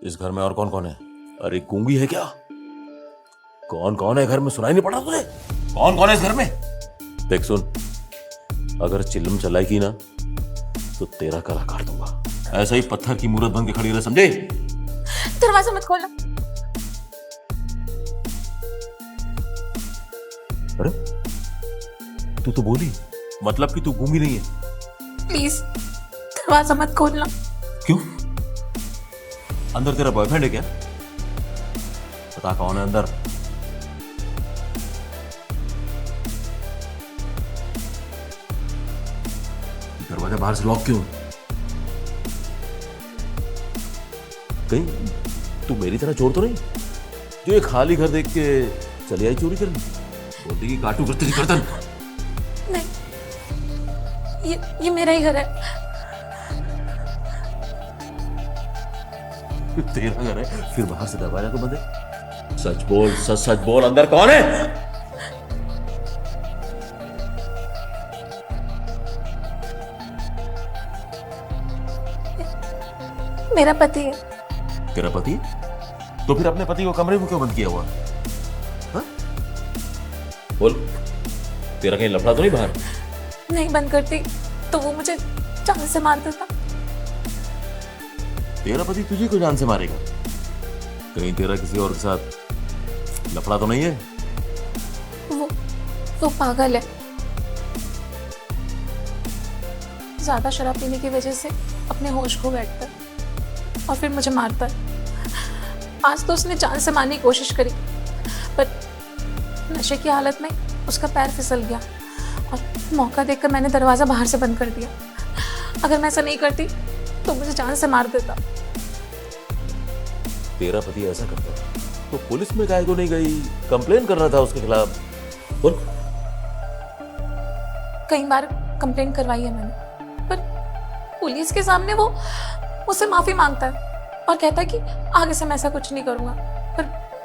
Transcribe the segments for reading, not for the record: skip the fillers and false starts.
इस घर में और कौन कौन है? अरे गूंगी है क्या? कौन कौन है घर में, सुनाई नहीं पड़ा तुझे? कौन कौन है इस घर में? देख सुन, अगर चिल्लम चलाएगी ना तो तेरा गला काट दूंगा। ऐसा ही पत्थर की मूरत बन के खड़ी रह, समझे? दरवाजा मत खोलना। अरे तू तो बोली, मतलब कि तू गूंगी नहीं है। प्लीज दरवाजा मत खोलना। क्यों? अंदर तेरा बॉयफ्रेंड है क्या? पता कौन है अंदर? दरवाजा बाहर से लॉक क्यों? कहीं तू मेरी तरह चोर तो नहीं जो ये खाली घर देख के चली आई चोरी करने? बोलती कि काटू करती थी गर्दन। नहीं, ये मेरा ही घर है। तेरा घर है फिर बाहर से दरवाजा तो बंद है। सच बोल, सच सच बोल, अंदर कौन है? मेरा पति है। तेरा पति? तो फिर अपने पति को कमरे में क्यों बंद किया हुआ? हाँ? बोल, तेरा कहीं लफड़ा तो नहीं बाहर? नहीं बंद करती तो वो मुझे जान से मार देता। तेरा पति तुझे को जान से मारेगा? कहीं तेरा किसी और के साथ लफड़ा तो नहीं है? वो पागल है। ज्यादा शराब पीने की वजह से अपने होश खो बैठता है और फिर मुझे मारता है। आज तो उसने जान से मारने की कोशिश करी पर नशे की हालत में उसका पैर फिसल गया और मौका देखकर मैंने दरवाजा बाहर से बंद कर दिया। अगर मैं ऐसा नहीं करती तो मुझे जान से मार देता। तेरा पति ऐसा करता है तो पुलिस में काहे को नहीं गई? कंप्लेन कर रहा था उसके खिलाफ। बोल। कई बार कंप्लेंट करवाई है मैंने पर पुलिस के सामने वो मुझसे माफी मांगता है और कहता है कि आगे से मैं ऐसा कुछ नहीं करूंगा, पर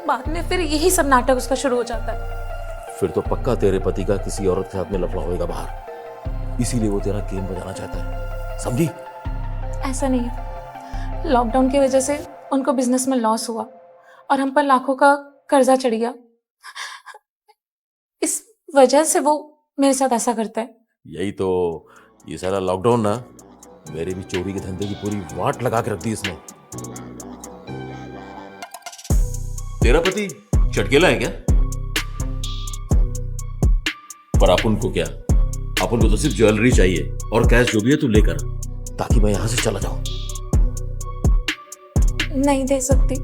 बाद में फिर यही सब नाटक उसका शुरू हो जाता है। फिर तो पक्का तेरे पति का किसी औरत के साथ में लफड़ा होएगा बाहर, इसीलिए वो तेरा गेम बजाना चाहता है, समझी? ऐसा नहीं है। लॉकडाउन की वजह से उनको बिजनेस में लॉस हुआ और हम पर लाखों का कर्जा चढ़ गया। इस वजह से वो मेरे साथ ऐसा करता है। यही तो, ये सारा लॉकडाउन ना मेरे भी चोरी के धंधे की पूरी वाट लगा के रख दी इसने। तेरा पति चटकेला है क्या? पर अपन को क्या, अपन को तो सिर्फ ज्वेलरी चाहिए और कैश जो भी है तू लेकर, ताकि मैं यहां से चला जाऊं। नहीं दे सकती।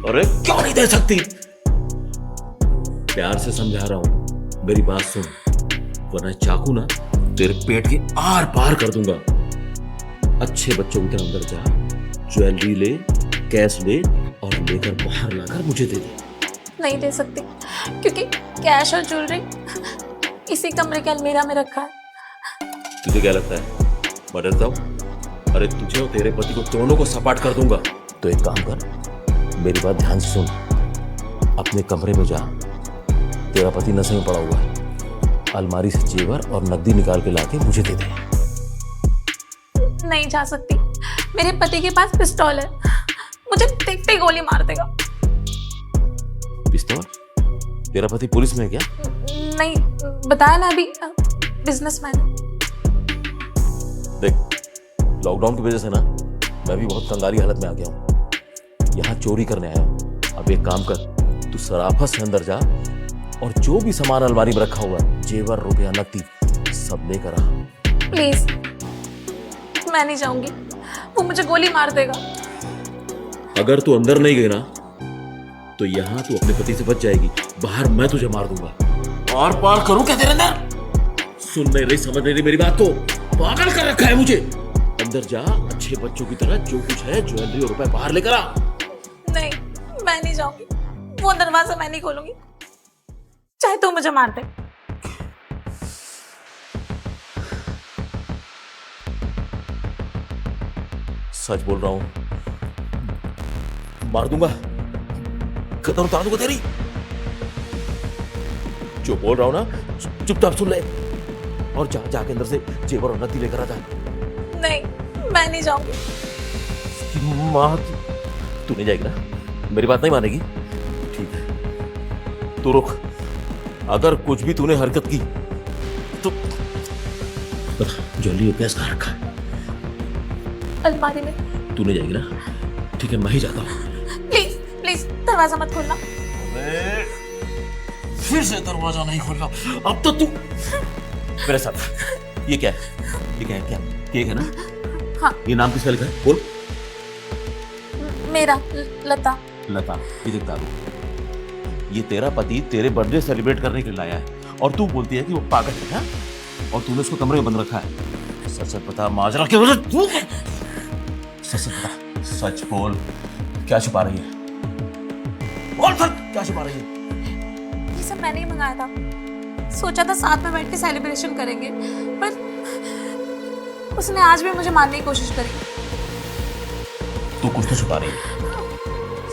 अरे क्यों नहीं दे सकती? प्यार से समझा रहा हूं, मेरी बात सुन, वरना चाकू ना तेरे पेट के आर पार कर दूंगा। अच्छे बच्चों की तरह अंदर जा, ज्वेलरी ले, कैश ले और लेकर बाहर लाकर मुझे दे दे। नहीं दे सकती क्योंकि कैश और ज्वेलरी इसी कमरे के अलमीरा में रखा है। तुझे क्या लगता है मैं डरता हूं? अरे तुझे और तेरे पति को दोनों को सपाट कर दूंगा। तो एक काम कर, मेरी बात ध्यान से सुन, अपने कमरे में जा, तेरा पति नशे में पड़ा हुआ है, अलमारी से जेवर और नकदी निकाल के लाके मुझे दे दे। नहीं जा सकती, मेरे पति के पास पिस्तौल है, मुझे देखते ही गोली मार देगा। पिस्तौल? तेरा पति पुलिस में है क्या? नहीं, बताया ना अभी, बिजनेसमैन। देख, लॉकडाउन की वजह से ना मैं भी बहुत कंगाली हालत में आ गया हूँ, यहाँ चोरी करने आया हूँ। अब एक काम कर, तू सराफत से अंदर जा और जो भी सामान अलमारी में रखा हुआ है, जेवर, रुपया, नकदी, सब लेकर आ। प्लीज, मैं नहीं जाऊंगी, वो मुझे गोली मार देगा। अगर तू अंदर नहीं गई ना तो यहाँ तू अपने पति से बच जाएगी, बाहर मैं तुझे मार दूंगा। और पार करूं क्या तेरे अंदर? सुन नहीं रही, समझ नहीं रही मेरी बात को? पागल कर रखा है मुझे। अंदर जा, अच्छे बच्चों की तरह जो कुछ है ज्वेलरी और रुपए बाहर लेकर आ। नहीं, मैं नहीं जाऊंगी, वो दरवाजा मैं नहीं खोलूंगी, चाहे तू मुझे मार दे। सच बोल रहा हूं, मार दूंगा, कदर उतार दूंगा तेरी। जो बोल रहा हूं ना चुपचाप सुन ले और जाके अंदर से जेवर और नकदी लेकर आ जा। नहीं, मैं नहीं जाऊंगी। माँ तू नहीं जाएगी ना? मेरी बात नहीं मानेगी? ठीक है तो रुक, अगर कुछ भी तूने हरकत की तो बता जल्दी, गैस कहाँ रखा है? अलमारी में। तू नहीं जाएगी ना? ठीक है मैं ही जाता हूँ। प्लीज प्लीज दरवाजा मत खोलना। फिर से दरवाजा नहीं खोलना। अब तो तू मेरे साथ। ये क्या है? ये क्या है? क्या केक है ना? हाँ। ये नाम किसका लिखा है? बोल। मेरा लता। लता, ये देख दारू, ये तेरा पति तेरे बर्थडे सेलिब्रेट करने के लिए लाया है और तू बोलती है कि वो पागल है ना? और तूने उसको कमरे में बंद रखा है। सच सच बता माजरा क्या वजह तू? सच सच बता, सच बोल, क्या छुपा रही है? बोल सच, क्या छुपा रही है? ये सब मैंने ही मंगाया था, सोचा था साथ में बैठ के सेलिब्रेशन करेंगे, पर उसने आज भी मुझे मारने की कोशिश करी। तू कुछ तो छुपा रही है।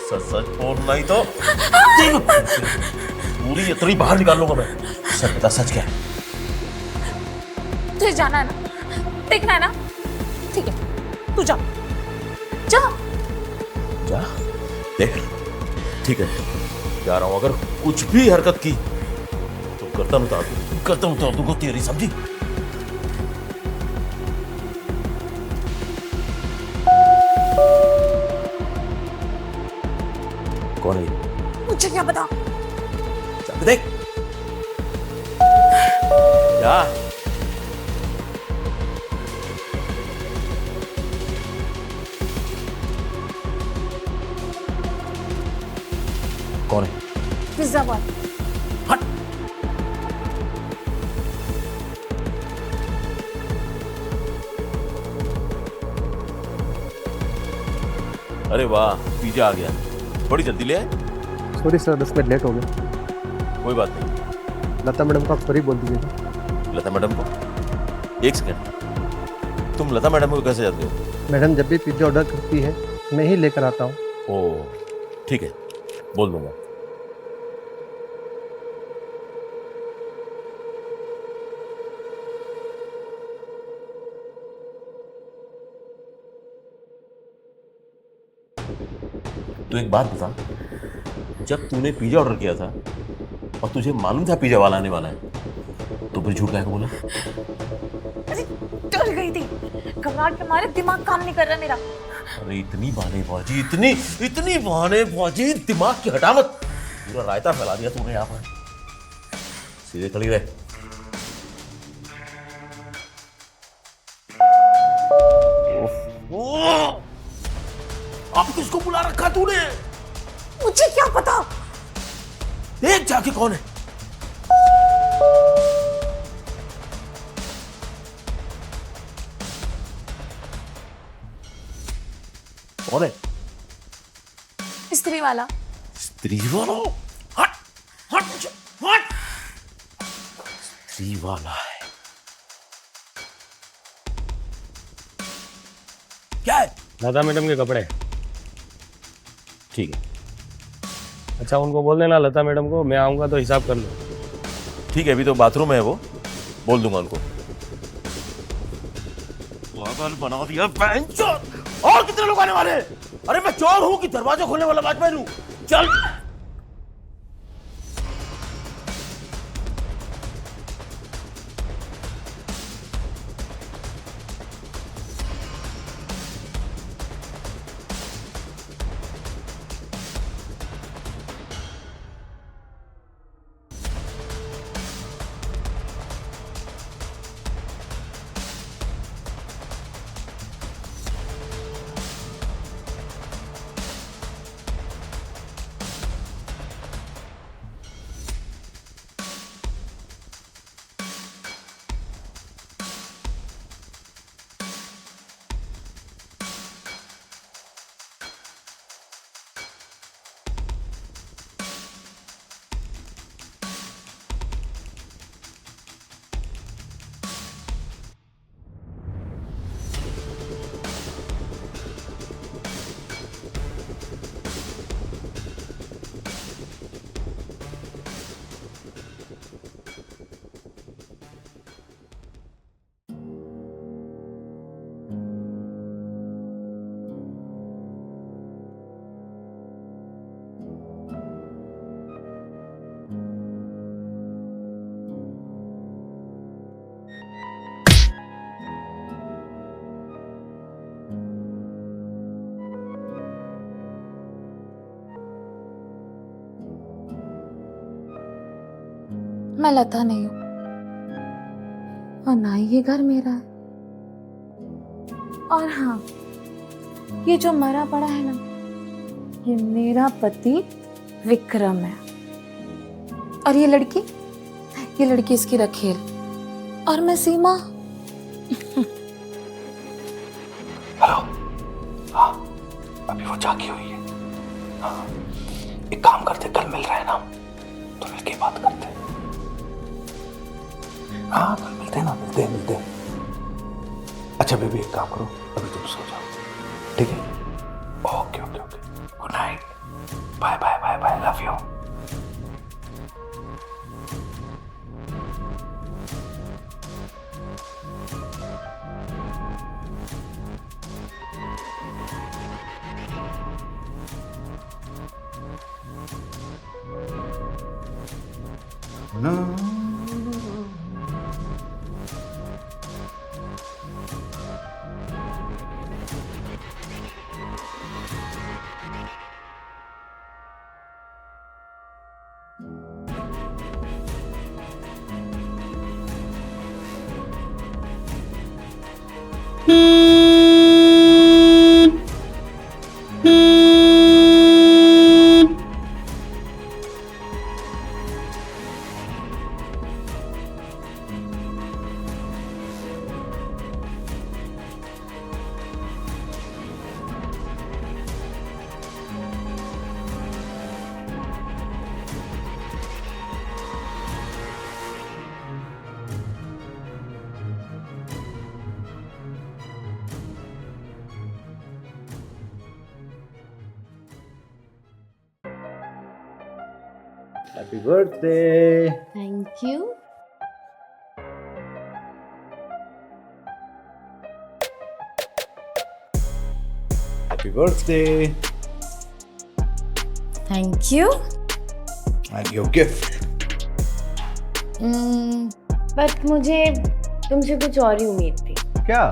सच सच बोल, नहीं तो पूरी इतनी बाहर निकाल लूंगा मैं। सच बता, सच क्या है? तुझे जाना है ना, देखना है ना? ठीक है तू जा जा जा, देख, ठीक है जा रहा हूं। अगर कुछ भी हरकत की तो गर्दन उतार दूंगा तेरी, समझी? कौन है? मुझे क्या पता। जाके देख जा। कौन है? Pizza boy. हट। अरे वाह, पिज्जा आ गया, बड़ी जल्दी ले आए। सॉरी सर, 10 मिनट लेट हो गया। कोई बात नहीं। लता मैडम को आप सॉरी बोल दीजिएगा। लता मैडम को? एक सेकंड, तुम लता मैडम को कैसे जानते हो? मैडम जब भी पिज्जा ऑर्डर करती है मैं ही लेकर आता हूँ। ओ ठीक है, बोल दूंगा। तो एक बात बता, जब तूने पिज्जा ऑर्डर किया था और तुझे मालूम था पिज्जा वाला आने वाला है, तो फिर झूठ काहे को बोला? अरे डर गई थी, घबराहट के मारे दिमाग काम नहीं कर रहा मेरा। अरे इतनी बहानेबाजी, इतनी बहानेबाजी, दिमाग की हटावत, पूरा रायता फैला दिया तूने यहाँ पर। सीधे खड़ी रहे। अब किसको बुला रखा तूने? मुझे क्या पता। देख जाके कौन है। कौन है? स्त्री वाला। स्त्री वाला? हट हट हट। स्त्री वाला है? क्या है? लता मैडम के कपड़े। ठीक है। अच्छा उनको बोल देना लता मैडम को, मैं आऊँगा तो हिसाब कर लो। ठीक है, अभी तो बाथरूम है वो, बोल दूंगा उनको। पागल बना दिया बैंचोद। और कितने लोग आने वाले हैं? अरे मैं चोर हूं कि दरवाजा खोलने वाला वॉचमैन हूं? चल। मैं लता नहीं हूं और ना ही ये घर मेरा है। और हाँ, ये जो मरा पड़ा है ना, ये मेरा पति विक्रम है। और ये लड़की इसकी रखेल और मैं सीमा। हेलो। हाँ, अभी वो जागी हुई है। हाँ, एक काम करते, कल मिल रहे हैं ना, तो मिलके बात करते हैं। हाँ, कल मिलते हैं ना, मिलते हैं। अच्छा बेबी, एक काम करो, अभी तुम सो जाओ, ठीक है? Okay. Good night, bye, love you. Happy birthday. Thank you. Happy birthday. Thank you. And your gift. But मुझे तुमसे कुछ और ही उम्मीद थी। क्या?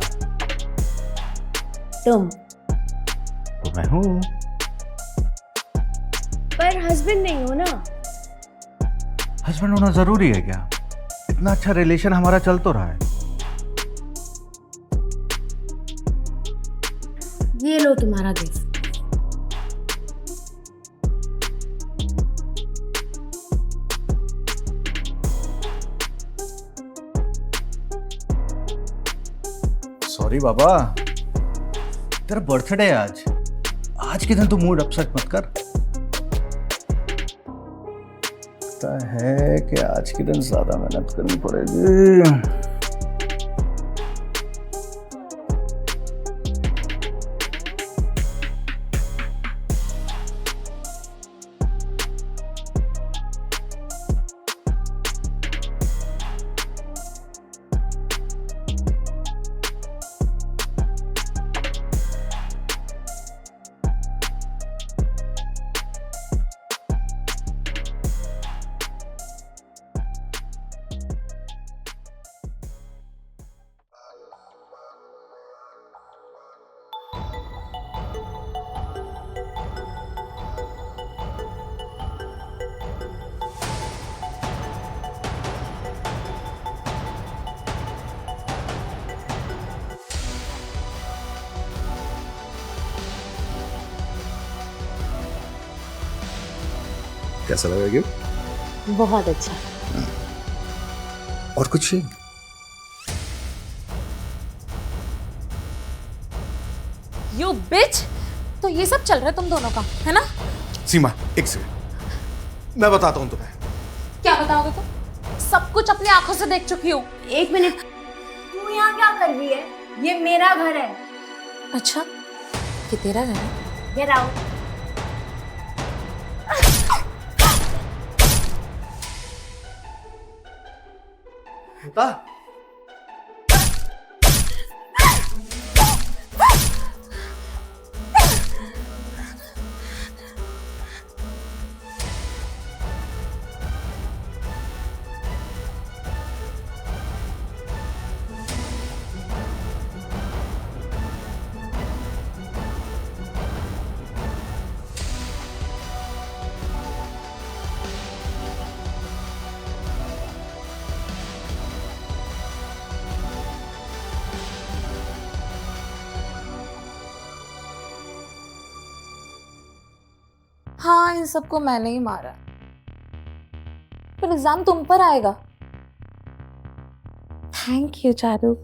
तुम तो मैं हूँ। पर हस्बैंड नहीं हो ना। हस्बैंड होना जरूरी है क्या? इतना अच्छा रिलेशन हमारा चल तो रहा है। ये लो तुम्हारा गिफ्ट। सॉरी बाबा, तेरा बर्थडे है आज के दिन तो मूड अपसेट मत कर। लगता है कि आज के दिन ज्यादा मेहनत करनी पड़ेगी। कैसा लगा गिफ्ट? बहुत अच्छा। और कुछ? यू बिच! तो ये सब चल रहा है तुम दोनों का, है ना? सीमा, एक सेकंड, मैं बताता हूँ तुम्हें। क्या बताओगे तुम? सब कुछ अपनी आंखों से देख चुकी हूँ। एक मिनट, तू यहाँ क्या कर रही है? ये मेरा घर है। अच्छा, ये तेरा घर है? Get out. होता हाँ, इन सबको मैंने ही मारा, पर इल्जाम तुम पर आएगा। Thank you Charu.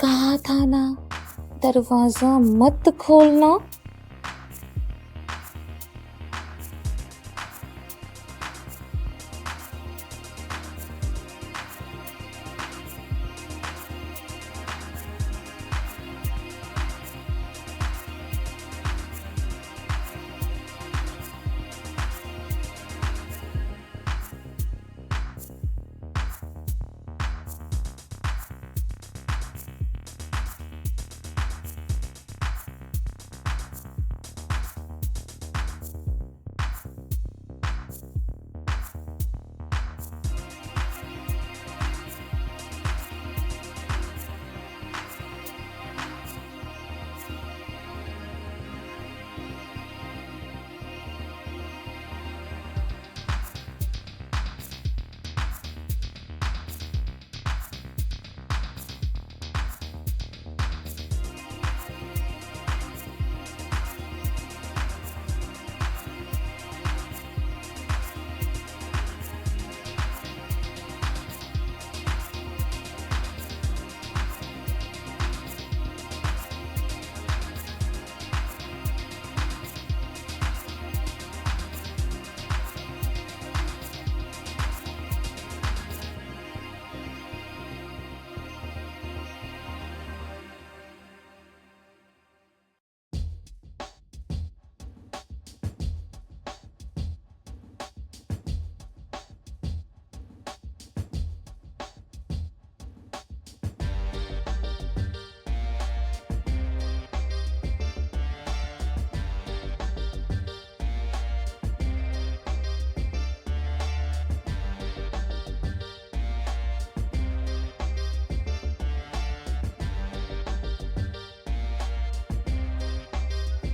कहा था ना दरवाजा मत खोलना।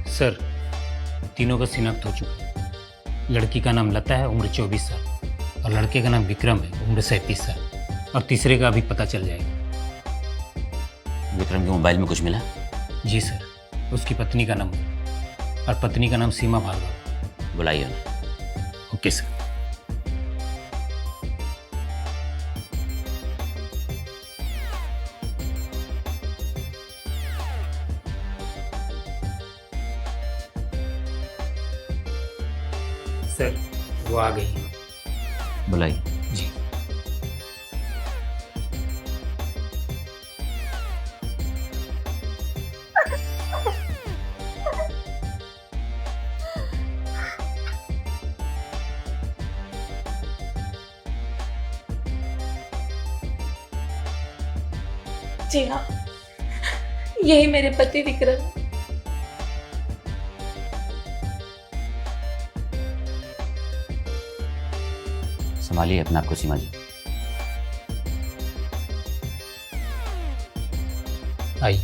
सर, तीनों का शिनाख्त हो चुका है। लड़की का नाम लता है, उम्र 24 साल, और लड़के का नाम विक्रम है, उम्र 37 साल, और तीसरे का अभी पता चल जाएगा। विक्रम के मोबाइल में कुछ मिला? जी सर, उसकी पत्नी का नंबर, और पत्नी का नाम सीमा भार्गव। बुलाइए उन्हें। Okay sir. सर, वो आ गई। बुलाइए। जी। जी हाँ, यही मेरे पति विक्रम है। संभालिए अपने आप को सीमा जी। आई।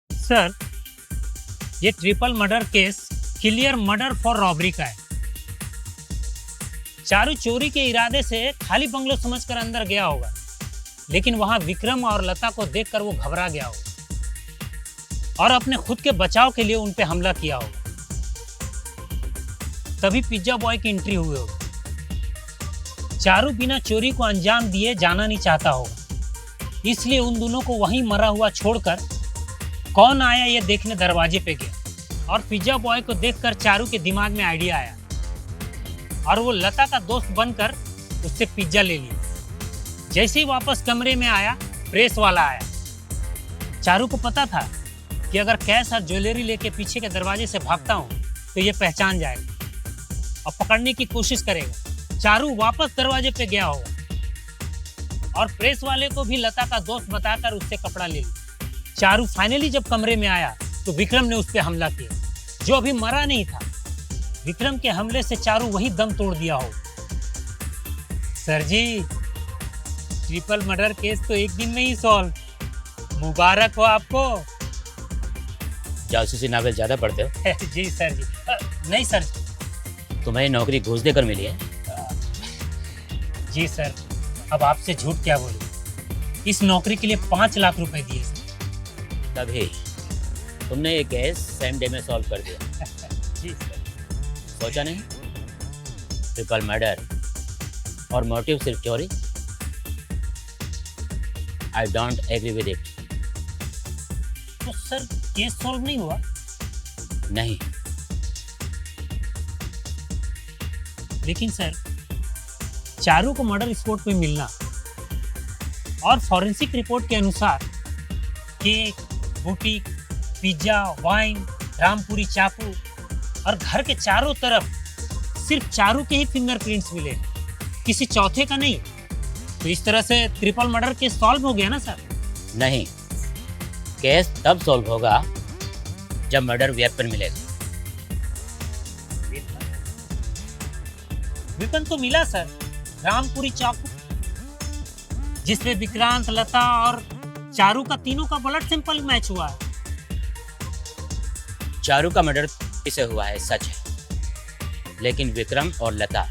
सर, ये triple murder case clear murder for robbery का है। चारू चोरी के इरादे से खाली बंगलो समझकर अंदर गया होगा, लेकिन वहां विक्रम और लता को देखकर वो घबरा गया होगा और अपने खुद के बचाव के लिए उन पे हमला किया होगा। तभी पिज्जा बॉय की एंट्री हुई होगी। चारू बिना चोरी को अंजाम दिए जाना नहीं चाहता होगा, इसलिए उन दोनों को वहीं मरा हुआ छोड़कर कौन आया ये देखने दरवाजे पे गया, और पिज्जा बॉय को देखकर चारू के दिमाग में आइडिया आया और वो लता का दोस्त बनकर उससे पिज्जा ले लिया। जैसे ही वापस कमरे में आया, प्रेस वाला आया। चारू को पता था कि अगर कैश और ज्वेलरी लेके पीछे के दरवाजे से भागता हूँ तो ये पहचान जाएगा और पकड़ने की कोशिश करेगा। चारू वापस दरवाजे पे गया होगा और प्रेस वाले को भी लता का दोस्त बताकर उससे कपड़ा ले लिया। चारू फाइनली जब कमरे में आया तो विक्रम ने उस पर हमला किया, जो अभी मरा नहीं था। विक्रम के हमले से चारू वही दम तोड़ दिया हो। सर जी, ट्रिपल मर्डर केस तो एक दिन में ही सॉल्व। मुबारक हो आपको। जासूसी नावल ज़्यादा पढ़ते हो? जी सर जी। नहीं सर। तुम्हें नौकरी घूस देकर मिली है? जी सर, अब आपसे झूठ क्या बोलूं। इस नौकरी के लिए 5 लाख रुपए दिए सर। तभी तुमने ये केस सेम डे में सॉल्व कर दिया। जी सर। सोचा नहीं? ट्रिपल मर्डर और मोटिव सिर्फ चोरी? I don't agree with it. तो सर केस सॉल्व नहीं हुआ? नहीं। लेकिन सर चारू को मर्डर स्पॉट पे मिलना और फॉरेंसिक रिपोर्ट के अनुसार केक, बुटीक, पिज्जा, वाइन, रामपुरी चाकू और घर के चारों तरफ सिर्फ चारू के ही फिंगरप्रिंट्स मिले, किसी चौथे का नहीं। तो इस तरह से ट्रिपल मर्डर केस सॉल्व हो गया ना सर? नहीं, केस तब सॉल्व होगा जब मर्डर वेपन मिलेगा। वेपन तो मिला सर, रामपुरी चाकू, जिसमें विक्रांत, लता और चारू का तीनों का ब्लड सैंपल मैच हुआ है। चारू का मर्डर इसे हुआ है, सच है, लेकिन विक्रम और लता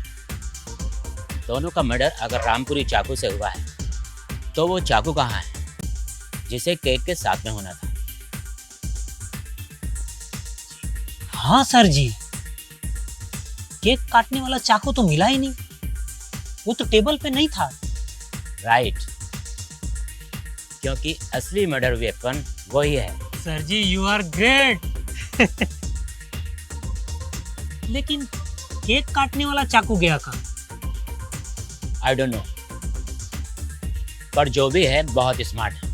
दोनों का मर्डर अगर रामपुरी चाकू से हुआ है तो वो चाकू कहाँ है जिसे केक के साथ में होना था? हाँ सर जी, केक काटने वाला चाकू तो मिला ही नहीं, वो तो टेबल पे नहीं था। राइट, क्योंकि असली मर्डर वेपन वही है। सर जी यू आर ग्रेट। लेकिन केक काटने वाला चाकू गया कहाँ? आई डोंट नो, पर जो भी है बहुत स्मार्ट है।